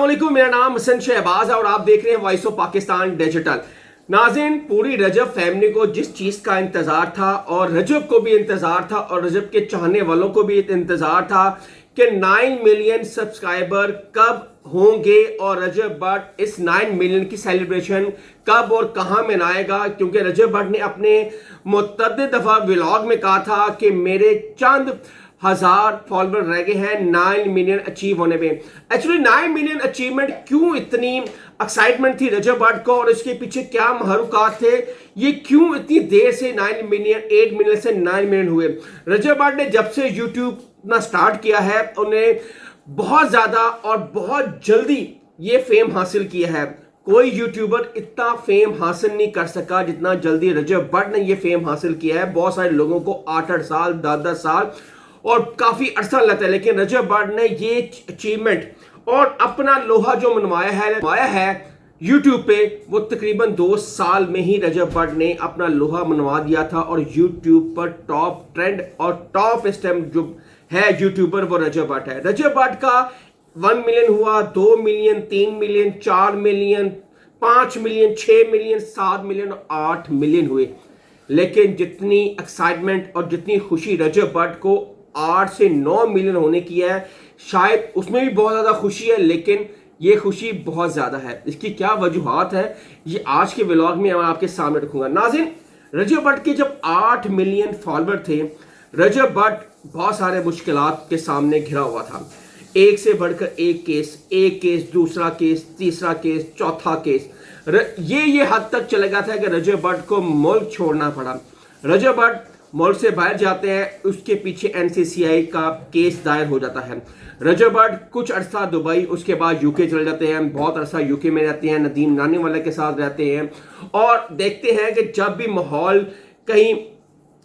अस्सलामुअलैकुम, मेरा नाम हसन शहबाज है और आप देख रहे हैं वॉइस ऑफ पाकिस्तान डिजिटल। नाज़रीन, पूरी रजब फैमिली को जिस चीज़ का इंतज़ार था और रजब को भी इंतज़ार था और रजब के चाहने वालों को भी इंतज़ार था कि 9 मिलियन सब्सक्राइबर कब होंगे और रजब भट्ट इस 9 मिलियन की सेलिब्रेशन कब और कहां मनाएगा। क्योंकि रजब भट्ट ने अपने मुतअद्दिद दफ़ा व्लॉग में कहा था कि मेरे चंद हजार फॉलोअर रह गए हैं 9 मिलियन अचीव होने में। एक्चुअली 9 मिलियन अचीवमेंट क्यों इतनी एक्साइटमेंट थी रजब भट्ट को और इसके पीछे क्या महरुकात थे, ये क्यों इतनी देर से 9 मिलियन 8 मिलियन से 9 मिलियन हुए। रजब भट्ट ने जब से यूट्यूब ना स्टार्ट किया है उन्हें बहुत ज्यादा और बहुत जल्दी ये फेम हासिल किया है। कोई यूट्यूबर इतना फेम हासिल नहीं कर सका जितना जल्दी रजब भट्ट ने ये फेम हासिल किया है। बहुत सारे लोगों को 8-8 साल 10-10 साल और काफी अरसा लगता है, लेकिन रजब भट्ट ने ये अचीवमेंट और अपना लोहा जो मनवाया है यूट्यूब पे, वो तकरीबन 2 साल में ही रजब भट्ट ने अपना लोहा मनवा दिया था। और यूट्यूब पर टॉप ट्रेंड और टॉप इस टाइम जो है यूट्यूबर वो रजब भट्ट है। रजब भट्ट का 1 मिलियन हुआ, 2 million, 3 million, 4 million, 5 million, 6 million, 7 million, 8 million हुए। लेकिन जितनी एक्साइटमेंट और जितनी खुशी रजब भट्ट को 8 से 9 मिलियन होने की है, शायद उसमें भी बहुत ज्यादा खुशी है, लेकिन ये खुशी बहुत ज्यादा है। इसकी क्या वजूहात है ये आज के व्लॉग में मैं आपके सामने रखूंगा। नाज़रीन, रजब भट्ट के जब 8 मिलियन फॉलोअर थे, रजब भट्ट बहुत सारे मुश्किलात के सामने घिरा हुआ था। एक से बढ़कर एक केस, दूसरा केस, तीसरा केस, चौथा केस, ये हद तक चले गया था कि रजब भट्ट को मुल्क छोड़ना पड़ा। रजब भट्ट मुल्क से बाहर जाते हैं, उसके पीछे NCCI का केस दायर हो जाता है। रजब भट्ट कुछ अरसा दुबई, उसके बाद यूके चले जाते हैं, बहुत अरसा यूके में रहते हैं, नदीम नानी वाले के साथ रहते हैं और देखते हैं कि जब भी माहौल कहीं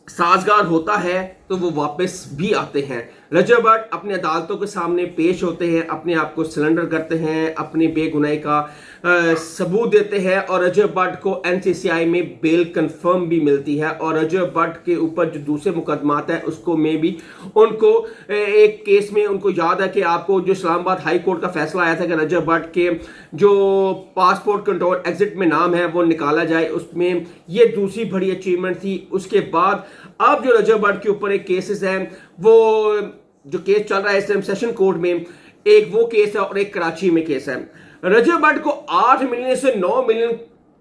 साजगार होता है तो वो वापस भी आते हैं। रजब भट्ट अपने अदालतों के सामने पेश होते हैं, अपने आप को सरेंडर करते हैं, अपनी बेगुनाही का सबूत देते हैं और रजब भट्ट को NCCI में बेल कंफर्म भी मिलती है। और रजब भट्ट के ऊपर जो दूसरे मुकदमात है उसको में भी उनको एक केस में उनको याद है कि आपको जो इस्लामाबाद हाई कोर्ट का फैसला आया था कि रजब भट्ट के जो पासपोर्ट कंट्रोल एग्जिट में नाम है वो निकाला जाए, उसमें ये दूसरी बड़ी अचीवमेंट थी। उसके बाद अब जो रजब भट्ट के ऊपर एक केसेस हैं, वो जो केस चल रहा है इस टाइम सेशन कोर्ट में, एक वो केस है और एक कराची में केस है। रजब भट्ट को 8 मिलियन से 9 मिलियन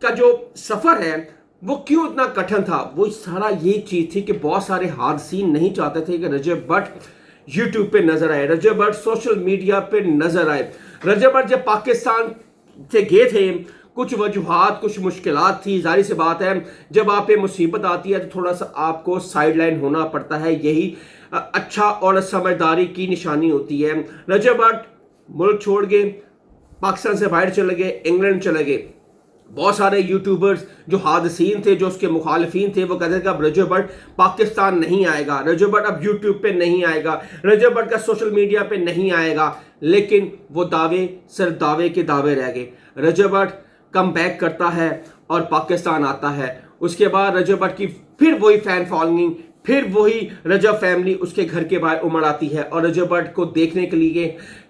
का जो सफर है वो क्यों इतना कठिन था, वो सारा ये चीज थी कि बहुत सारे हादसीन नहीं चाहते थे कि रजब भट्ट यूट्यूब पे नजर आए, रजब भट्ट सोशल मीडिया पे नजर आए। रजब भट्ट जब पाकिस्तान से गए थे, कुछ वजूहात, कुछ मुश्किलात थी। जाहिर सी बात है जब आप पे मुसीबत आती है तो थोड़ा सा आपको साइडलाइन होना पड़ता है, यही अच्छा और समझदारी की निशानी होती है। रजब भट्ट मुल्क छोड़ गए, पाकिस्तान से बाहर चले गए, इंग्लैंड चले गए। बहुत सारे यूट्यूबर्स जो हादसीन थे, जो उसके मुखालिफिन थे, वो कहते थे कि अब रजब भट्ट पाकिस्तान नहीं आएगा, रजब भट्ट अब यूट्यूब पे नहीं आएगा, रजब भट्ट का सोशल मीडिया पे नहीं आएगा। लेकिन वो दावे सिर्फ दावे के दावे रह गए। रजब भट्ट कम बैक करता है और पाकिस्तान आता है। उसके बाद रजब भट्ट की फिर वही फैन फॉलोइंग, फिर वही रजब फैमिली उसके घर के बाहर उमड़ आती है और रजब भट्ट को देखने के लिए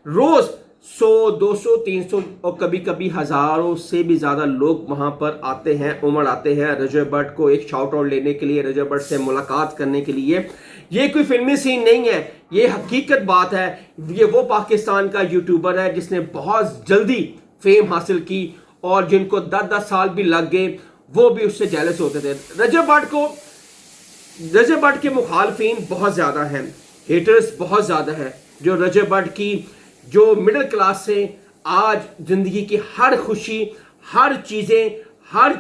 रोज 100, 200, 300 और कभी कभी हजारों से भी ज्यादा लोग वहां पर आते हैं, उमड़ आते हैं रजब भट्ट को एक शाउट आउट लेने के लिए, रजब भट्ट से मुलाकात करने के लिए। ये कोई फिल्मी सीन नहीं है, ये हकीकत बात है। ये वो पाकिस्तान का यूट्यूबर है जिसने बहुत जल्दी फेम हासिल की और जिनको 10-10 साल भी लग गए, वो भी उससे जेलस होते थे। रजब भट्ट के मुखालफिन बहुत ज्यादा हैं, हेटर्स बहुत ज्यादा है, जो रजब भट्ट की जो मिडिल क्लास से आज जिंदगी की हर खुशी, हर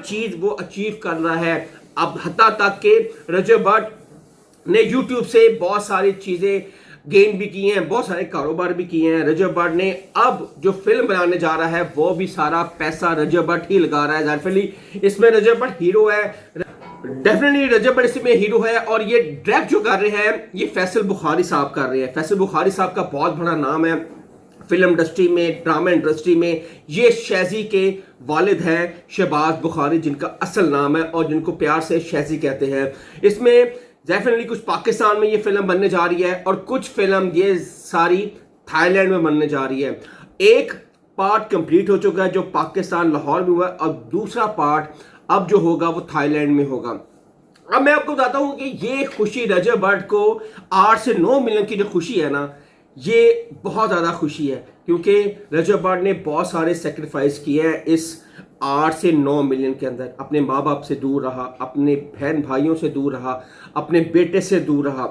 चीज वो अचीव कर रहा है। अब हत्ता तक के रजब भट्ट ने यूट्यूब से बहुत सारी चीजें गेन भी किए हैं, बहुत सारे कारोबार भी किए हैं। रजब भट्ट ने अब जो फिल्म बनाने जा रहा है वो भी सारा पैसा रजब भट्ट ही लगा रहा है। जारफली इसमें रजब भट्ट हीरो है, डेफिनेटली रजब भट्ट इसमें हीरो है। और ये डायरेक्ट जो कर रहे हैं ये फैसल बुखारी साहब कर रहे हैं। फैसल बुखारी साहब का बहुत बड़ा नाम है फिल्म इंडस्ट्री में, ड्रामा इंडस्ट्री में। ये शहजी के वालिद हैं शहबाज बुखारी, जिनका असल नाम है और जिनको प्यार से शहजी कहते हैं। इसमें डेफिनेटली कुछ पाकिस्तान में ये फिल्म बनने जा रही है और कुछ फिल्म ये सारी थाईलैंड में बनने जा रही है। एक पार्ट कंप्लीट हो चुका है जो पाकिस्तान लाहौर में हुआ है, और दूसरा पार्ट अब जो होगा वो थाईलैंड में होगा। अब मैं आपको बताता हूं कि ये खुशी रजब भट्ट को 8 से 9 मिलियन की जो खुशी है ना, ये बहुत ज़्यादा खुशी है, क्योंकि रजब भट्ट ने बहुत सारे सेक्रीफाइस किए हैं इस 8 से 9 मिलियन के अंदर। अपने माँ बाप से दूर रहा, अपने बहन भाइयों से दूर रहा, अपने बेटे से दूर रहा,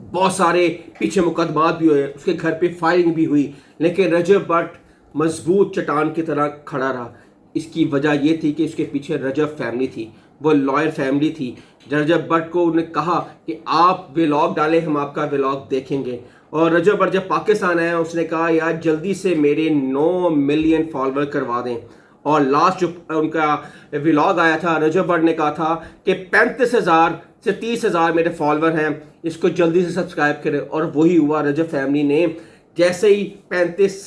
बहुत सारे पीछे मुकदमात भी हुए, उसके घर पे फायरिंग भी हुई, लेकिन रजब भट्ट मजबूत चट्टान की तरह खड़ा रहा। इसकी वजह यह थी कि उसके पीछे रजब फैमिली थी, वो लॉयर फैमिली थी। रजब भट्ट को उन्हें कहा कि आप व्लॉग डालें, हम आपका व्लॉग देखेंगे। और रजब भट्ट जब पाकिस्तान आया उसने कहा यार जल्दी से मेरे 9 मिलियन फॉलोवर करवा दें। और लास्ट जो उनका व्लॉग आया था, रजब भट्ट ने कहा था कि 35,000 से 30,000 मेरे फॉलोवर हैं, इसको जल्दी से सब्सक्राइब करें। और वही हुआ, रजब फैमिली ने जैसे ही 30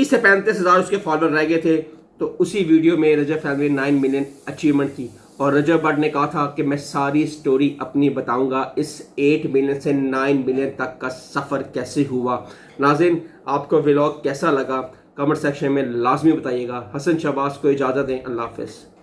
से 35,000 उसके फॉलोवर रह गए थे, तो उसी वीडियो में रजब फैमिली 9 मिलियन अचीवमेंट की। और रजब भट्ट ने कहा था कि मैं सारी स्टोरी अपनी बताऊंगा, इस 8 मिलियन से 9 मिलियन तक का सफ़र कैसे हुआ। नाज़रीन, आपको व्लॉग कैसा लगा कमेंट सेक्शन में लाजमी बताइएगा। हसन शहबाज को इजाज़त दें, अल्लाह हाफ़िज़।